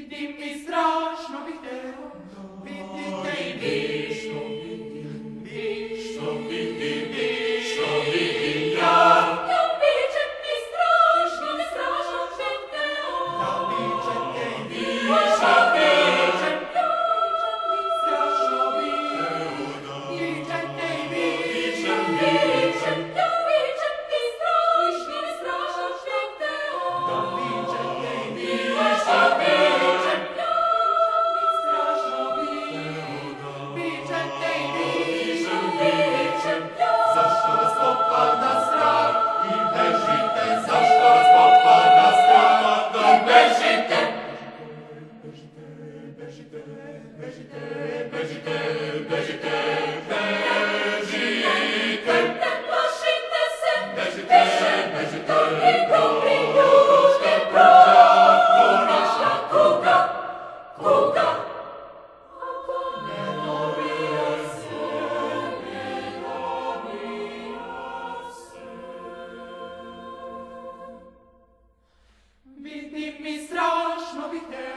Vidim i strašno bih teo vidite i vi. Što vidim ja. Ja bićem i strašno bih teo. Da vičete i vi. Što vičem strašno bih teo. Vičete i vi. Ja bićem i strašno bih teo. Da vičete i vi. Što vičem strašno bih vičete i vi. Zašto vas popada strah i bežite? Zašto vas popada strah i bežite? Bežite, bežite, bežite, bežite, bežite, bežite. Ne plašite se, Bežite, bežite, dobri ljušte pronašla kuga. ne novije se. Vidim i strašno bih teo